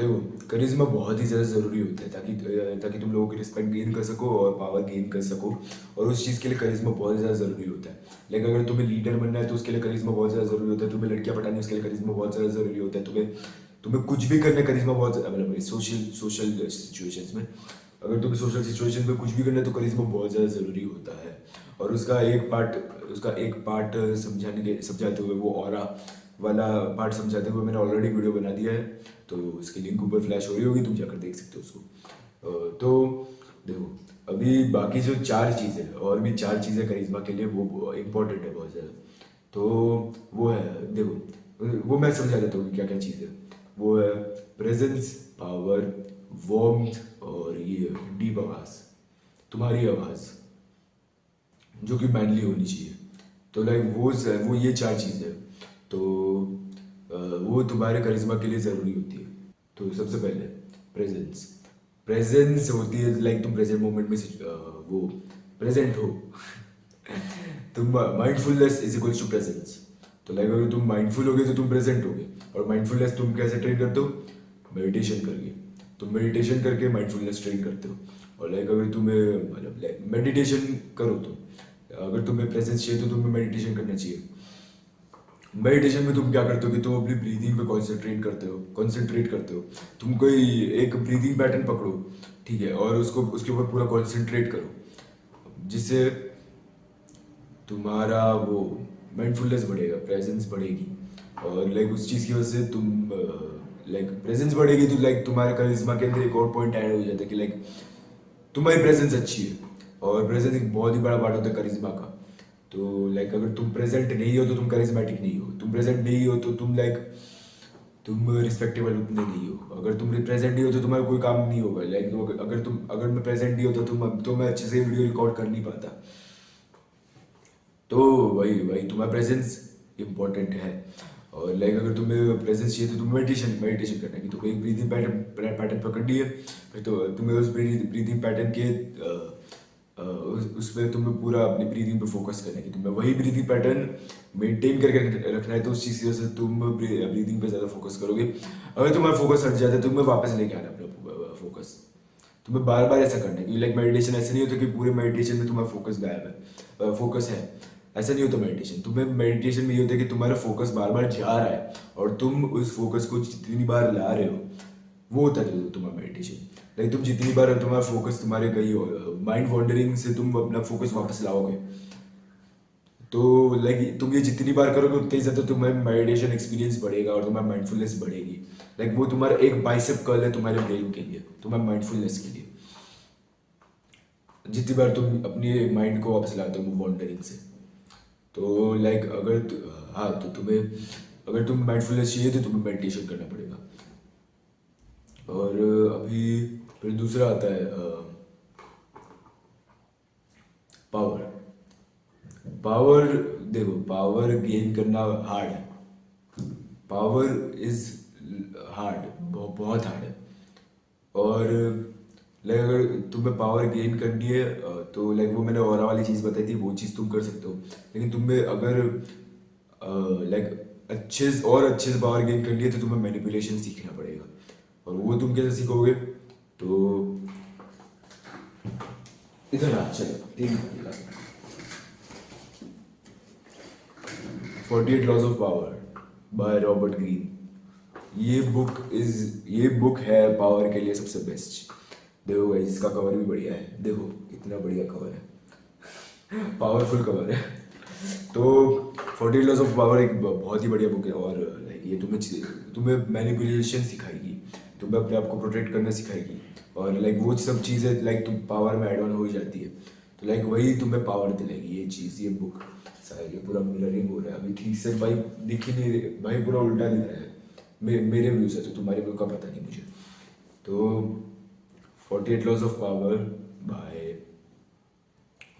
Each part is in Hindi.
देखो, करिश्मा बहुत ही ज़्यादा ज़रूरी होता है ताकि ताकि तुम लोगों की रिस्पेक्ट गेन कर सको और पावर गेन कर सको। और उस चीज़ के लिए करिश्मा बहुत ज़्यादा ज़रूरी होता है। लाइक अगर तुम्हें लीडर बनना है तो उसके लिए करिश्मा बहुत ज़्यादा ज़रूरी होता है। तुम्हें लड़कियां पटानी है उसके लिए करिश्मा बहुत ज़्यादा ज़रूरी होता है। तुम्हें तुम्हें कुछ भी करना है, करिश्मा बहुत मतलब सोशल सोशल सिचुएशंस में, अगर तुम्हें सोशल सिचुएशन में कुछ भी करना है तो करिश्मा बहुत ज़्यादा ज़रूरी होता है। और उसका एक पार्ट समझाते हुए, वो ऑरा वाला पार्ट समझाते हुए मैंने ऑलरेडी वीडियो बना दिया है, तो उसकी लिंक ऊपर फ्लैश हो रही होगी, तुम जाकर देख सकते हो उसको। तो देखो, अभी बाकी जो 4 चीज़ें, और भी 4 चीज़ें करिश्मा के लिए वो इम्पोर्टेंट है बहुत ज़्यादा। तो वो है, देखो वो मैं समझा देता हूँ कि क्या क्या चीज़ है। वो है प्रेजेंस, पावर, वार्मथ और ये डीप आवाज़, तुम्हारी आवाज़ जो कि मैनली होनी चाहिए। तो लाइक वो ये 4 चीज़ें, तो वो तुम्हारे करिश्मा के लिए ज़रूरी होती है। तो सबसे पहले प्रेजेंस। प्रेजेंस होती है लाइक तुम प्रेजेंट मोमेंट में वो प्रेजेंट हो। तुम mindfulness is equals to presence. तो लाइक अगर तुम माइंडफुल होगे तो तुम प्रेजेंट होगे। और माइंडफुलनेस तुम कैसे ट्रेन करते हो? मेडिटेशन करके। तुम मेडिटेशन करके माइंडफुलनेस ट्रेन करते हो। और लाइक अगर तुम्हें मतलब लाइक मेडिटेशन करो, तो अगर तुम्हें प्रेजेंस चाहिए तो तुम्हें मेडिटेशन करना चाहिए। मेडिटेशन में तुम क्या करते हो कि तुम अपनी ब्रीदिंग पे कंसंट्रेट करते हो। तुम कोई एक ब्रीदिंग पैटर्न पकड़ो, ठीक है, और उसको उसके ऊपर पूरा कंसंट्रेट करो, जिससे तुम्हारा वो माइंडफुलनेस बढ़ेगा, प्रेजेंस बढ़ेगी। और लाइक उस चीज़ की वजह से तुम लाइक प्रेजेंस बढ़ेगी तो लाइक तुम्हारे करिश्मा के अंदर एक और पॉइंट ऐड हो जाता है कि लाइक तुम्हारी प्रेजेंस अच्छी है। और प्रेजेंस एक बहुत ही बड़ा पार्ट होता है करिश्मा का। तो लाइक अगर तुम प्रेजेंट नहीं हो तो तुम करिश्मेटिक नहीं हो। तुम प्रेजेंट नहीं हो तो तुम रिस्पेक्टेबल उतने नहीं हो। अगर तुम प्रेजेंट नहीं हो तो तुम्हारा कोई काम नहीं होगा। लाइक अगर मैं प्रेजेंट नहीं होता तो मैं अच्छे से वीडियो रिकॉर्ड कर नहीं पाता। तो वही वही तुम्हारा प्रेजेंस इंपॉर्टेंट है। और लाइक अगर तुम्हें प्रेजेंस चाहिए तो तुम्हें मेडिटेशन करना है कि तुम्हें एक ब्रीदिंग पैटर्न पकड़नी है। फिर तो तुम्हें उस ब्रीदिंग पैटर्न के उसमें तुम्हें पूरा अपनी ब्रीदिंग पे फोकस करना है कि तुम्हें वही ब्रीदिंग पैटर्न मेंटेन करके रखना है। तो उस चीज़ की वजह से तुम ब्रीदिंग पे ज़्यादा फोकस करोगे। अगर तुम्हारा फोकस हट जाता है तो तुम्हें वापस लेके आना है अपना फोकस। तुम्हें बार बार ऐसा करना है क्योंकि लाइक मेडिटेशन ऐसा नहीं होता कि पूरे मेडिटेशन में तुम्हारा फोकस गायब है, फोकस है। ऐसा नहीं होता मेडिटेशन। तुम्हें मेडिटेशन में ये होता है कि तुम्हारा फोकस बार बार जा रहा है और तुम उस फोकस को जितनी बार ला रहे हो, वो होता है तुम्हारा मेडिटेशन। लाइक तुम जितनी बार तुम्हारा फोकस तुम्हारे कहीं माइंड वॉन्डरिंग से तुम अपना फोकस वापस लाओगे, तो लाइक तुम ये जितनी बार करोगे उतनी ज़्यादा तुम्हारा मेडिटेशन एक्सपीरियंस बढ़ेगा और तुम्हारा माइंडफुलनेस बढ़ेगी। लाइक वो तुम्हारा एक बाइसेप कर्ल है तुम्हारे ब्रेन के लिए, तुम्हारे माइंडफुलनेस के लिए। जितनी बार तुम अपनी माइंड को वापस लाते हो वॉन्डरिंग से। तो लाइक हाँ, तो तुम्हें अगर तुम माइंडफुलनेस चाहिए तो तुम्हें मेडिटेशन करना पड़ेगा। और अभी फिर दूसरा आता है पावर। पावर, देखो पावर गेन करना हार्ड है। पावर इज हार्ड, बहुत हार्ड है। और लाइक अगर तुम्हें पावर गेन करनी है तो लाइक वो मैंने ऑरा वाली चीज़ बताई थी, वो चीज़ तुम कर सकते हो। लेकिन तुम्हें अगर लाइक अच्छे से पावर गेन करनी है तो तुम्हें मैनिपुलेशन सीखना पड़ेगा। और वो तुम कैसे सीखोगे? तो इधर आ, चलो ठीक। 48 laws of power by Robert Greene. ये बुक है पावर के लिए सबसे बेस्ट। देखो भाई, इसका कवर भी बढ़िया है, देखो इतना बढ़िया कवर है, पावरफुल कवर है। तो 48 लॉज ऑफ पावर एक बहुत ही बढ़िया बुक है। और लाइक ये तुम्हें मैनिपुलेशन सिखाएगी, तुम्हें अपने आप को प्रोटेक्ट करना सिखाएगी। और लाइक वो सब चीज़ें लाइक तुम पावर में एड ऑन हो जाती है। तो लाइक वही तुम्हें पावर दिलाएगी ये चीज़, ये बुक। ये पूरा मिररिंग हो रहा है अभी ठीक से भाई, दिख ही नहीं रही भाई, पूरा उल्टा दिख रहा है। मेरे व्यू से, तो तुम्हारे व्यू का पता नहीं मुझे। तो 48 laws of power by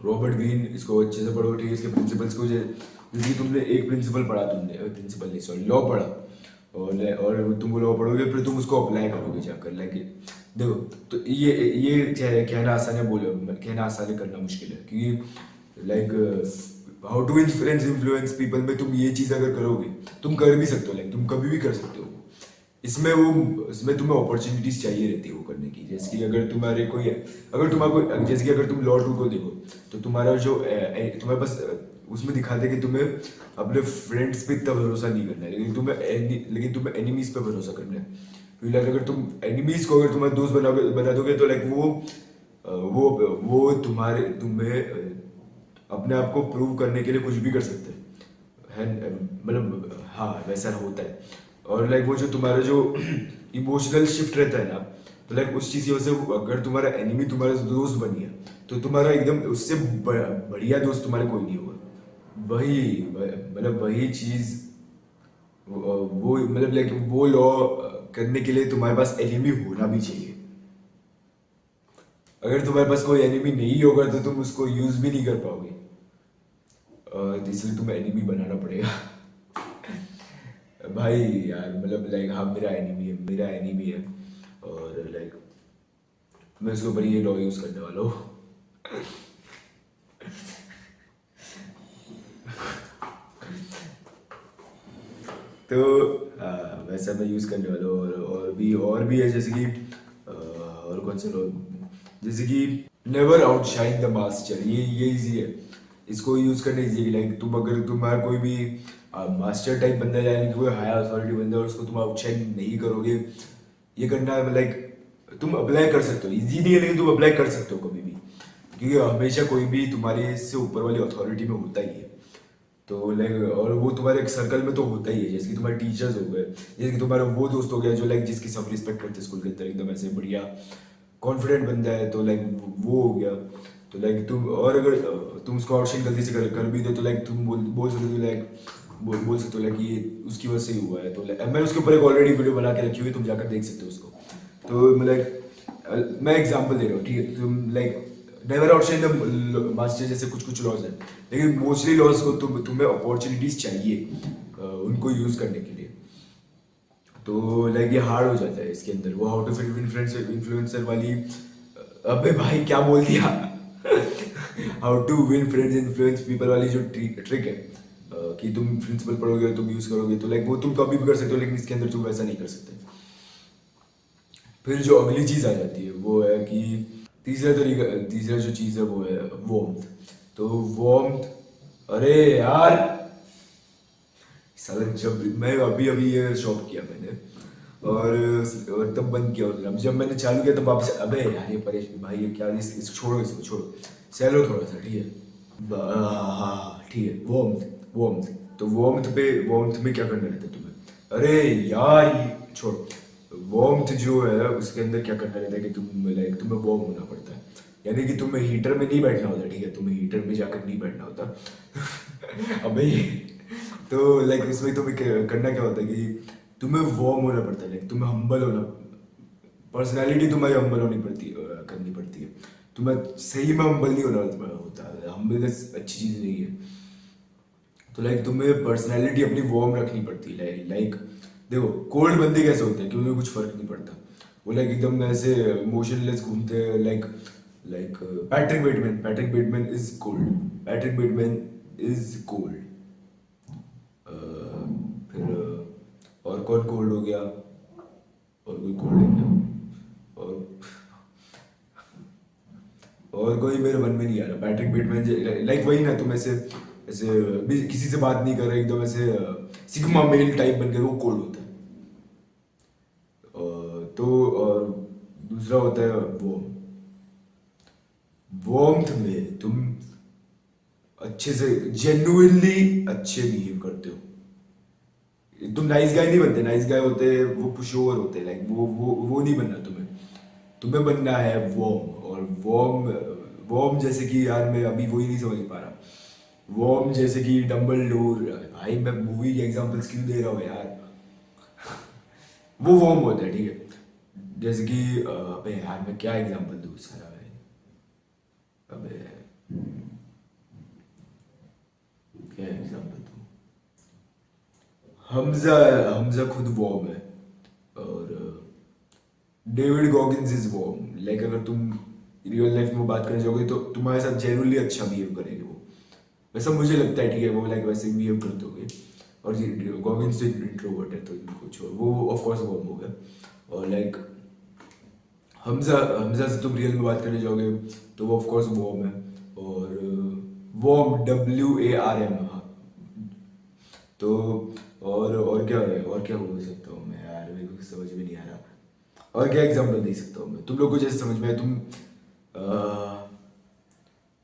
Robert Greene, इसको अच्छे से पढ़ो, ठीक है। इसके प्रिंसिपल्स को जैसे तुमने एक प्रिंसिपल पढ़ा, तुमने प्रिंसिपल नहीं सॉरी लॉ पढ़ा, और तुम वो लॉ पढ़ोगे फिर तुम उसको अप्लाई करोगे जाकर। लाइक देखो, तो ये कहना आसान है, कहना आसान है, करना मुश्किल है। क्योंकि like how to influence people में तुम ये चीज़ अगर करोगे, तुम कर भी सकते हो, लाइक तुम कभी भी कर सकते हो। इसमें तुम्हें अपॉर्चुनिटीज चाहिए रहती है वो करने की। जैसे कि अगर तुम्हारा कोई जैसे कि अगर तुम लॉ टू को देखो, तो तुम्हारा जो तुम्हारे पास उसमें दिखाते हैं कि तुम्हें अपने फ्रेंड्स पे इतना भरोसा नहीं करना है, लेकिन तुम्हें एनिमीज पे भरोसा करना है। क्योंकि like अगर तुम एनिमीज को अगर तुम्हारे दोस्त बना दोगे, तो लाइक वो तुम्हें अपने आप को प्रूव करने के लिए कुछ भी कर सकते हैं, मतलब हाँ वैसा होता है। और लाइक वो जो तुम्हारा जो इमोशनल शिफ्ट रहता है ना, तो लाइक उस चीज की वजह से अगर तुम्हारा एनिमी तुम्हारा दोस्त बन गया, तो तुम्हारा एकदम उससे बढ़िया दोस्त तुम्हारे कोई नहीं होगा। मतलब वही चीज, वो मतलब लाइक वो लॉ करने के लिए तुम्हारे पास एनिमी होना भी चाहिए। अगर तुम्हारे पास कोई एनिमी नहीं होगा तो तुम उसको यूज भी नहीं कर पाओगे, इसलिए तुम्हें एनिमी बनाना पड़ेगा। भाई यार मतलब लाइक हाँ मेरा एनिमी है, और लाइक मैं उसके ऊपर ये लॉ यूज करने वाला हूँ। तो वैसा मैं यूज करने वाला हूँ। और भी है, जैसे कि और कौन से लोग, जैसे कि नेवर आउटशाइन द मास्टर, ये इजी है, इसको यूज करना इजी है। लाइक अगर तुम्हारा कोई भी मास्टर टाइप बंदा है, यानी कि कोई हाई अथॉरिटी बंदा है, और उसको तुम आउटशाइन नहीं करोगे, ये करना है लाइक तुम अप्लाई कर सकते हो। इजी नहीं है, लेकिन तुम अप्लाई कर सकते हो कभी भी, क्योंकि हमेशा कोई भी तुम्हारे से ऊपर वाली अथॉरिटी में होता ही है। तो लाइक और वो तुम्हारे एक सर्कल में तो होता ही है, जैसे कि तुम्हारे टीचर्स हो गए, जैसे कि तुम्हारा वो दोस्त हो गया जो लाइक जिसकी सब रिस्पेक्ट करते हैं स्कूल के अंदर, एकदम ऐसे बढ़िया कॉन्फिडेंट बंदा है, तो लाइक वो हो गया। तो लाइक तुम, और अगर तुम उसको आउटशाइन गलती से कर भी दो, तो लाइक तुम बोल सकते हो, लाइक बोल सकते हो लाइक ये उसकी वजह से ही हुआ है। तो मैंने उसके ऊपर एक ऑलरेडी वीडियो बना के रखी हुई है, तुम जाकर देख सकते हो उसको। तो मैं एग्जांपल दे रहा हूँ, ठीक है? तुम like never outshine the master जैसे कुछ लॉज है, लेकिन मोस्टली लॉज को तुम्हें अपॉर्चुनिटीज चाहिए उनको यूज करने के लिए। तो लाइक ये हार्ड हो जाता है इसके अंदर, वो हाउ टू फिट इन्फ्लुएंसर वाली अबे भाई क्या बोल दिया। How to win friends influence people वाली जो ट्रिक है, कि तुम प्रिंसिपल पढ़ोगे, तुम यूज करोगे, तो लाइक वो तुम कभी भी कर सकते हो, लेकिन इसके अंदर तुम वैसा नहीं कर सकते। फिर जो अगली चीज आ जाती है वो है कि तीसरा जो चीज है वो है वार्मथ। तो वार्मथ, अरे यार साला, जब मैं अभी ये शॉप किया मैंने, और तब बंद किया, और जब मैंने चालू किया तब वापस, अबे यार ये परेशान भाई, ये क्या, इसको छोड़ो, इसको छोड़ो, सहलो थोड़ा सा, ठीक है? हाँ ठीक है, वार्मथ। तो वार्मथ में क्या करना रहता है तुम्हें? अरे यार ये छोड़ो। वार्मथ जो है उसके अंदर क्या करना रहता है कि तुम्हें वार्म होना पड़ता है, यानी कि तुम्हें हीटर में नहीं बैठना होता, ठीक है? तुम्हें हीटर में जाकर नहीं बैठना होता। अबे तो लाइक इसमें तुम्हें करना क्या होता है कि तुम्हें वार्म होना पड़ता है, लाइक तुम्हें हम्बल होना, पर्सनैलिटी तुम्हारी हम्बल करनी पड़ती है। तुम्हें सही में हम्बल नहीं होता, हम्बलनेस अच्छी चीज नहीं है। तो लाइक तुम्हें पर्सनैलिटी अपनी वार्म रखनी पड़ती है। लाइक देखो, कोल्ड बंदे कैसे होते हैं कि उन्हें कुछ फर्क नहीं पड़ता, वो लाइक एकदम ऐसे मोशनलेस घूमते हैं, like Patrick Bateman is cold. Patrick Bateman is cold. फिर और कौन कोल्ड हो गया? और कोई कोल्ड है क्या? और कोई मेरे मन में नहीं आ रहा। पैट्रिक बेटमैन लाइक वही ना, तुम ऐसे ऐसे किसी से बात नहीं कर रहे, एकदम ऐसे सिग्मा मेल टाइप बन के, वो कोल्ड होता है। तो और दूसरा होता है वार्मथ में तुम अच्छे से जेन्युइनली अच्छे बिहेव करते हो। तुम नाइस गाय नहीं बनते, नाइस गाय होते वो पुशओवर होते हैं, लाइक वो नहीं बनना तुम्हें बनना है वार्म। और वार्म जैसे कि यार मैं अभी वही नहीं समझ पा रहा। वार्म जैसे कि डम्बलडोर, भाई मैं मूवी के एग्जांपल्स क्यों दे रहा हूँ यार। वो वार्म होता है, ठीक है? जैसे कि अबे यार मैं क्या एग्जांपल दूँ सारा भाई, अबे क्या एग्जांपल दूँ? हमजा हमजा खुद वार्म है, और David Goggins is warm. Like अगर तुम रियल लाइफ में बात करने जाओगे तो तुम्हारे साथ जेन्युइनली अच्छा बिहेव करेंगे वो, वैसा मुझे लगता है, ठीक है? वो लाइक वैसे बिहेव करते होगे। और गॉगिंस तो इंट्रोवर्ट है तो कुछ और वो ऑफ कोर्स वॉर्म हो गया। और लाइक हमजा हमजा से तुम रियल में बात करने जाओगे तो वो ऑफ कोर्स वॉर्म है। और वॉर्म WARM, हाँ। तो और क्या है, और क्या बोल सकता हूँ मैं यार, मेरे को समझ में नहीं आ रहा। और क्या एग्जांपल दे सकता हूँ मैं तुम लोग को जैसे समझ में आए।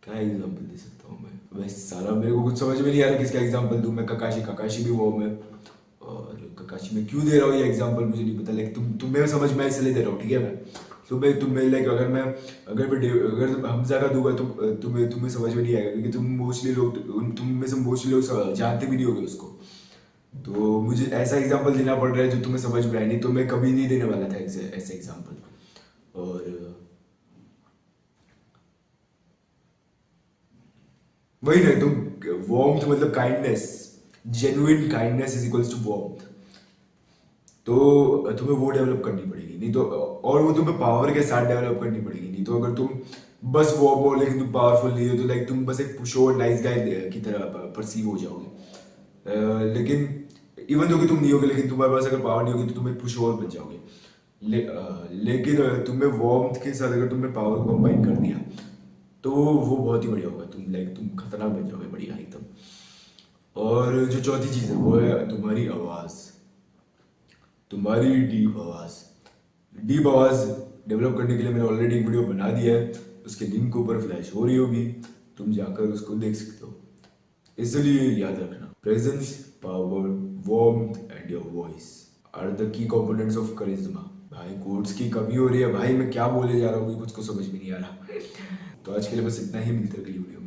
क्या एग्जांपल दे सकता हूँ मैं, वैसे सारा मेरे को कुछ समझ में नहीं आ रहा किसका एग्जांपल दूँ मैं। ककाशी ककाशी भी वो मैं, और ककाशी में क्यों दे रहा हूँ ये एग्जांपल मुझे नहीं पता, लेकिन तुम्हें समझ में आए इसलिए दे रहा हूँ, ठीक है। मैं तुम्हें लाइक अगर हमजा का दूंगा तो तुम्हें तुम्हें समझ में नहीं आएगा, क्योंकि तुम में से मोस्टली लोग जानते भी नहीं होगे उसको। तो मुझे ऐसा एग्जांपल देना पड़ रहा है जो तुम्हें समझ में आए, नहीं तो मैं कभी नहीं देने वाला था ऐसे एग्जांपल। और वही ना तुम, वार्मथ मतलब kindness, genuine kindness is equals to warmth. तो तुम्हें वो डेवलप करनी पड़ेगी, नहीं तो, और वो तुम्हें पावर के साथ डेवलप करनी पड़ेगी। नहीं तो अगर तुम बस वार्म हो लेकिन तुम पावरफुल नहीं हो तो लाइक तुम बस एक पुशोर नाइस गाय की तरह परसीव हो जाओगे। लेकिन इवन दो कि तुम नहीं होगे, लेकिन तुम्हारे पास अगर पावर नहीं होगी तो तुम एक पुशोर बन जाओगे। लेकिन तुम्हें वार्मथ के साथ अगर तुमने पावर को कंबाइन कर दिया तो वो बहुत ही बढ़िया होगा। तुम खतरनाक बन जाओगे, बढ़िया एकदम। और जो चौथी चीज़ है वो है तुम्हारी आवाज़, तुम्हारी डीप आवाज़ डेवलप करने के लिए मैंने ऑलरेडी एक वीडियो बना दिया है, उसके लिंक ऊपर फ्लैश हो रही होगी, तुम जाकर उसको देख सकते हो। इसलिए याद रखना, presence, power, warmth and your voice are the key components of charisma. भाई कोट्स की कमी हो रही है भाई, मैं क्या बोले जा रहा हूँ कुछ को समझ में नहीं आ रहा। तो आज के लिए बस इतना ही, मिलते हैं अगली वीडियो।